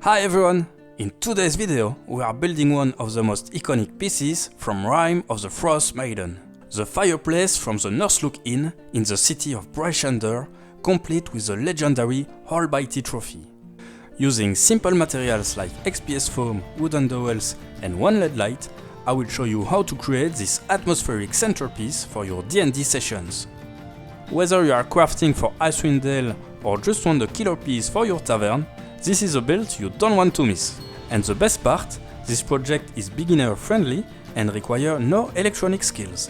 Hi everyone! In today's video, we are building one of the most iconic pieces from Rime of the Frostmaiden. The fireplace from the Northlook Inn in the city of Bryn Shander, complete with the legendary Ol Bitey Trophy. Using simple materials like XPS foam, wooden dowels and one LED light, I will show you how to create this atmospheric centerpiece for your D&D sessions. Whether you are crafting for Icewind Dale or just want a killer piece for your tavern, this is a build you don't want to miss. And the best part, this project is beginner friendly and require no electronic skills.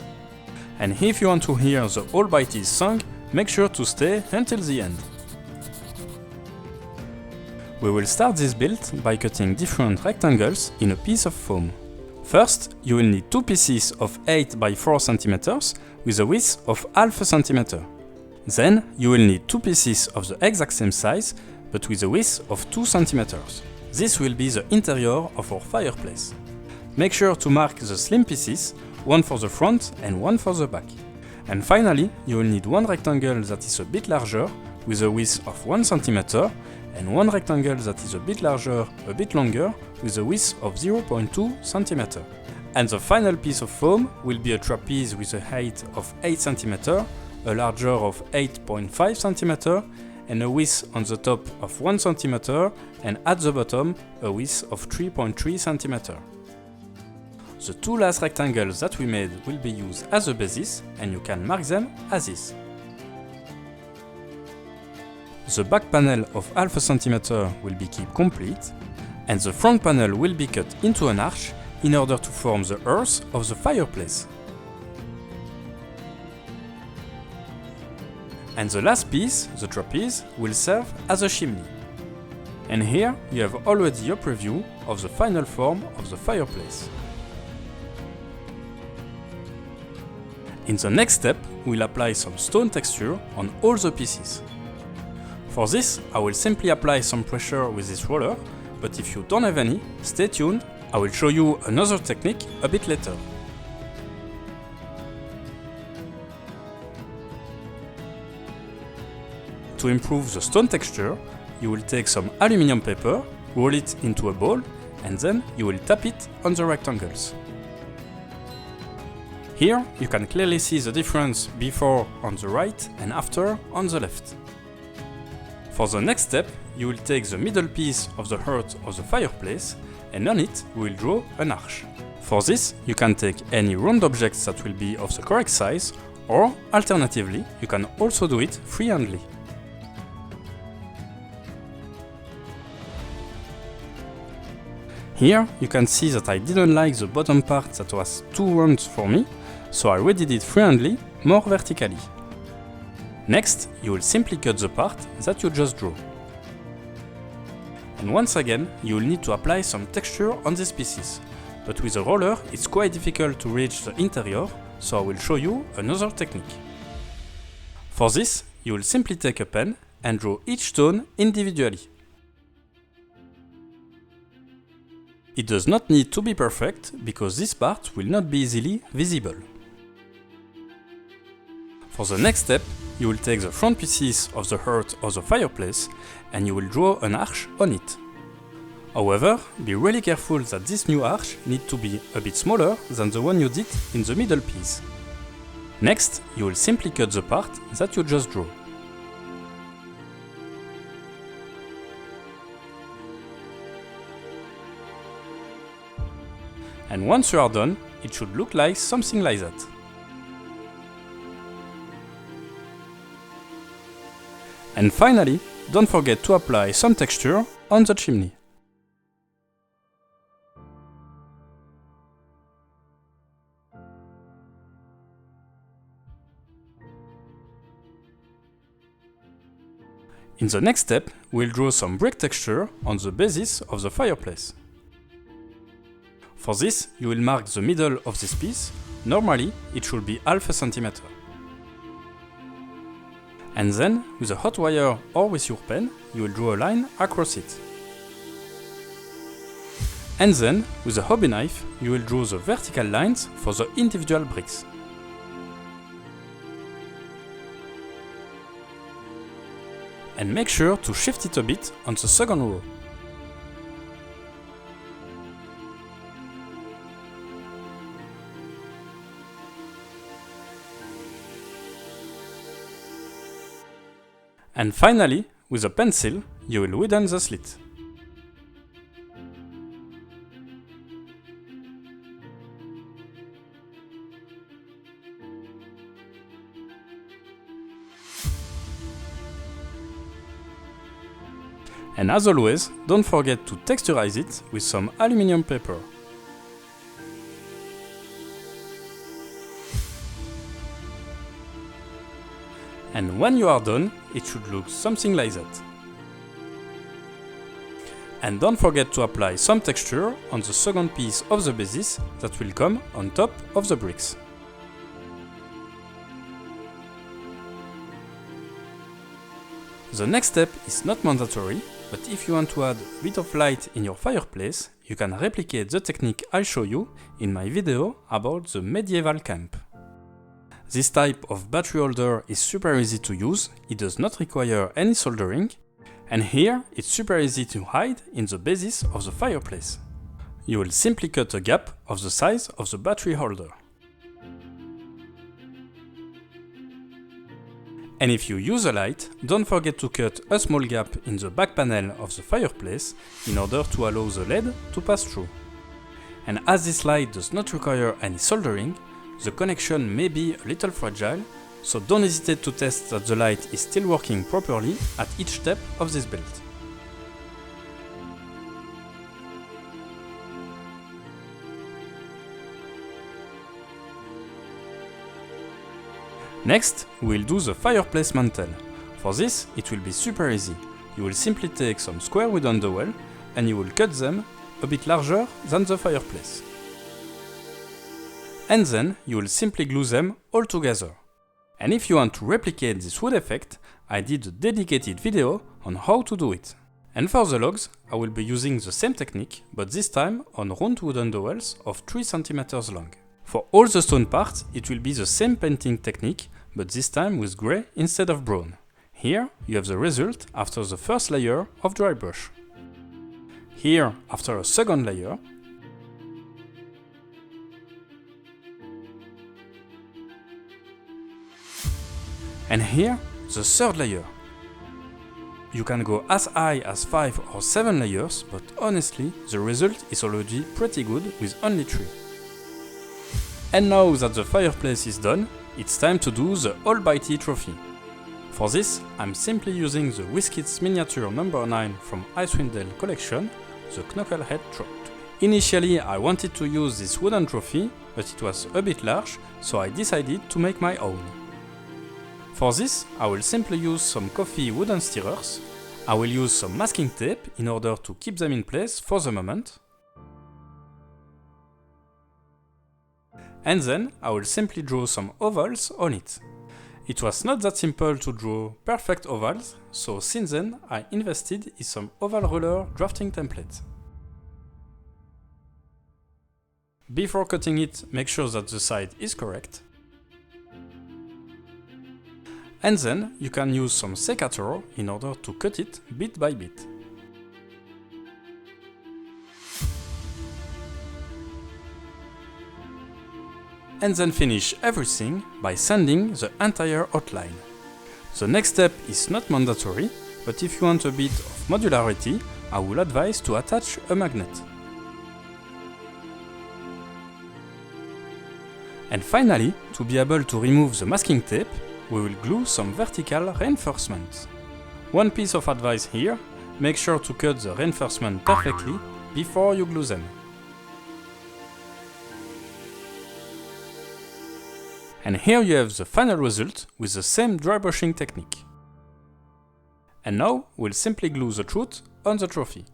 And if you want to hear the Ol Bitey song, make sure to stay until the end. We will start this build by cutting different rectangles in a piece of foam. First, you will need two pieces of 8 by 4 cm with a width of half a centimeter. Then, you will need two pieces of the exact same size but with a width of 2 cm. This will be the interior of our fireplace. Make sure to mark the slim pieces, one for the front and one for the back. And finally, you will need one rectangle that is a bit larger with a width of 1 cm and one rectangle that is a bit larger, a bit longer with a width of 0.2 cm. And the final piece of foam will be a trapeze with a height of 8 cm, a larger of 8.5 cm and a width on the top of 1 cm and at the bottom a width of 3.3 cm. The two last rectangles that we made will be used as a basis and you can mark them as is. The back panel of half a centimeter will be kept complete and the front panel will be cut into an arch in order to form the earth of the fireplace. And the last piece, the trapeze, will serve as a chimney. And here you have already a preview of the final form of the fireplace. In the next step, we'll apply some stone texture on all the pieces. For this, I will simply apply some pressure with this roller, but if you don't have any, stay tuned, I will show you another technique a bit later. To improve the stone texture, you will take some aluminum paper, roll it into a ball, and then you will tap it on the rectangles. Here you can clearly see the difference before on the right and after on the left. For the next step, you will take the middle piece of the hearth of the fireplace and on it we will draw an arch. For this, you can take any round objects that will be of the correct size, or alternatively, you can also do it freehandly. Here you can see that I didn't like the bottom part that was too round for me, so I redid it freehandly, more vertically. Next, you will simply cut the part that you just drew. And once again, you will need to apply some texture on these pieces, but with a roller it's quite difficult to reach the interior, so I will show you another technique. For this, you will simply take a pen and draw each stone individually. It does not need to be perfect, because this part will not be easily visible. For the next step, you will take the front pieces of the hearth of the fireplace and you will draw an arch on it. However, be really careful that this new arch needs to be a bit smaller than the one you did in the middle piece. Next, you will simply cut the part that you just drew. And once you are done, it should look like something like that. And finally, don't forget to apply some texture on the chimney. In the next step, we'll draw some brick texture on the basis of the fireplace. For this, you will mark the middle of this piece. Normally, it should be half a centimeter. And then, with a hot wire or with your pen, you will draw a line across it. And then, with a hobby knife, you will draw the vertical lines for the individual bricks. And make sure to shift it a bit on the second row. And finally, with a pencil, you will widen the slit. And as always, don't forget to texturize it with some aluminium paper. And when you are done, it should look something like that. And don't forget to apply some texture on the second piece of the basis that will come on top of the bricks. The next step is not mandatory, but if you want to add a bit of light in your fireplace, you can replicate the technique I show you in my video about the medieval camp. This type of battery holder is super easy to use, it does not require any soldering, and here it's super easy to hide in the basis of the fireplace. You will simply cut a gap of the size of the battery holder. And if you use a light, don't forget to cut a small gap in the back panel of the fireplace in order to allow the LED to pass through. And as this light does not require any soldering, the connection may be a little fragile, so don't hesitate to test that the light is still working properly at each step of this build. Next, we'll do the fireplace mantel. For this, it will be super easy. You will simply take some square wooden dowel and you will cut them a bit larger than the fireplace. And then you will simply glue them all together. And if you want to replicate this wood effect, I did a dedicated video on how to do it. And for the logs, I will be using the same technique, but this time on round wooden dowels of 3 cm long. For all the stone parts, it will be the same painting technique, but this time with grey instead of brown. Here, you have the result after the first layer of dry brush. Here, after a second layer. And here, the third layer. You can go as high as 5 or 7 layers, but honestly, the result is already pretty good with only 3. And now that the fireplace is done, it's time to do the Ol Bitey Trophy. For this, I'm simply using the Whiskits miniature number 9 from Icewind Dale collection, the Knucklehead Trout. Initially, I wanted to use this wooden trophy, but it was a bit large, so I decided to make my own. For this, I will simply use some coffee wooden stirrers. I will use some masking tape in order to keep them in place for the moment. And then I will simply draw some ovals on it. It was not that simple to draw perfect ovals, so since then I invested in some oval ruler drafting template. Before cutting it, make sure that the side is correct. And then you can use some secateur in order to cut it bit by bit. And then finish everything by sanding the entire outline. The next step is not mandatory, but if you want a bit of modularity, I will advise to attach a magnet. And finally, to be able to remove the masking tape, we will glue some vertical reinforcements. One piece of advice here, make sure to cut the reinforcement perfectly before you glue them. And here you have the final result with the same dry brushing technique. And now we'll simply glue the truth on the trophy.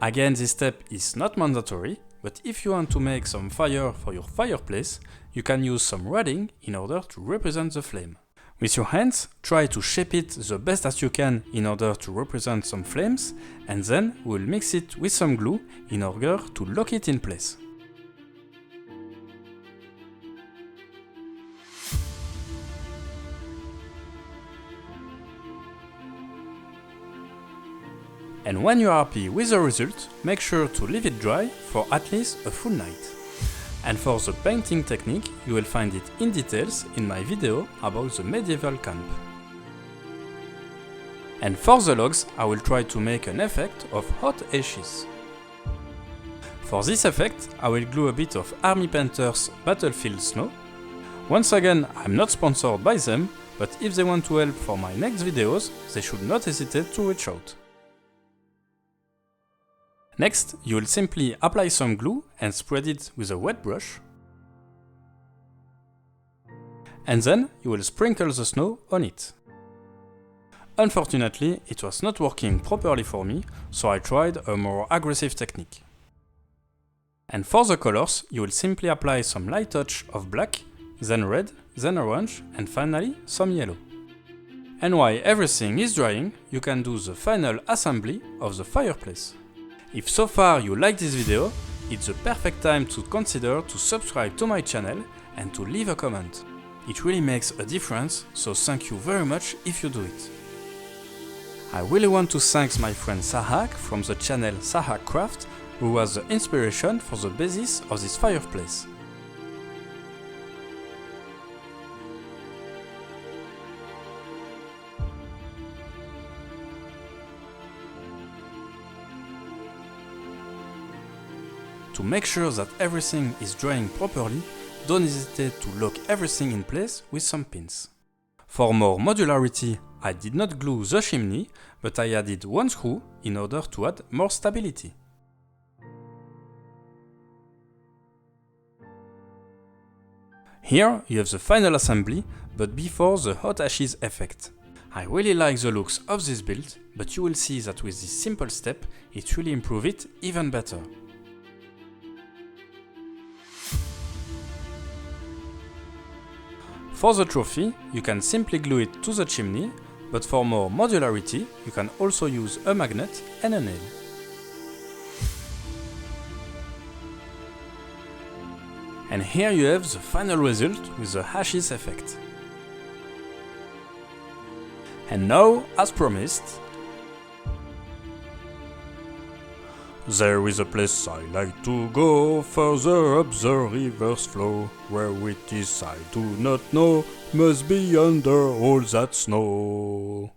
Again, this step is not mandatory, but if you want to make some fire for your fireplace, you can use some redding in order to represent the flame. With your hands, try to shape it the best as you can in order to represent some flames, and then we'll mix it with some glue in order to lock it in place. And when you are happy with the result, make sure to leave it dry for at least a full night. And for the painting technique, you will find it in details in my video about the medieval camp. And for the logs, I will try to make an effect of hot ashes. For this effect, I will glue a bit of Army Painter's Battlefield Snow. Once again, I'm not sponsored by them, but if they want to help for my next videos, they should not hesitate to reach out. Next, you will simply apply some glue and spread it with a wet brush. And then you will sprinkle the snow on it. Unfortunately, it was not working properly for me, so I tried a more aggressive technique. And for the colors, you will simply apply some light touch of black, then red, then orange, and finally some yellow. And while everything is drying, you can do the final assembly of the fireplace. If so far you like this video, it's the perfect time to consider to subscribe to my channel and to leave a comment. It really makes a difference, so thank you very much if you do it. I really want to thank my friend Sahak from the channel Sahak Craft, who was the inspiration for the basis of this fireplace. To make sure that everything is drying properly, don't hesitate to lock everything in place with some pins. For more modularity, I did not glue the chimney, but I added one screw in order to add more stability. Here you have the final assembly, but before the hot ashes effect. I really like the looks of this build, but you will see that with this simple step, it really improves it even better. For the trophy, you can simply glue it to the chimney, but for more modularity, you can also use a magnet and a nail. And here you have the final result with the ashes effect. And now, as promised, there is a place I like to go, further up the river's flow. Where it is I do not know, must be under all that snow.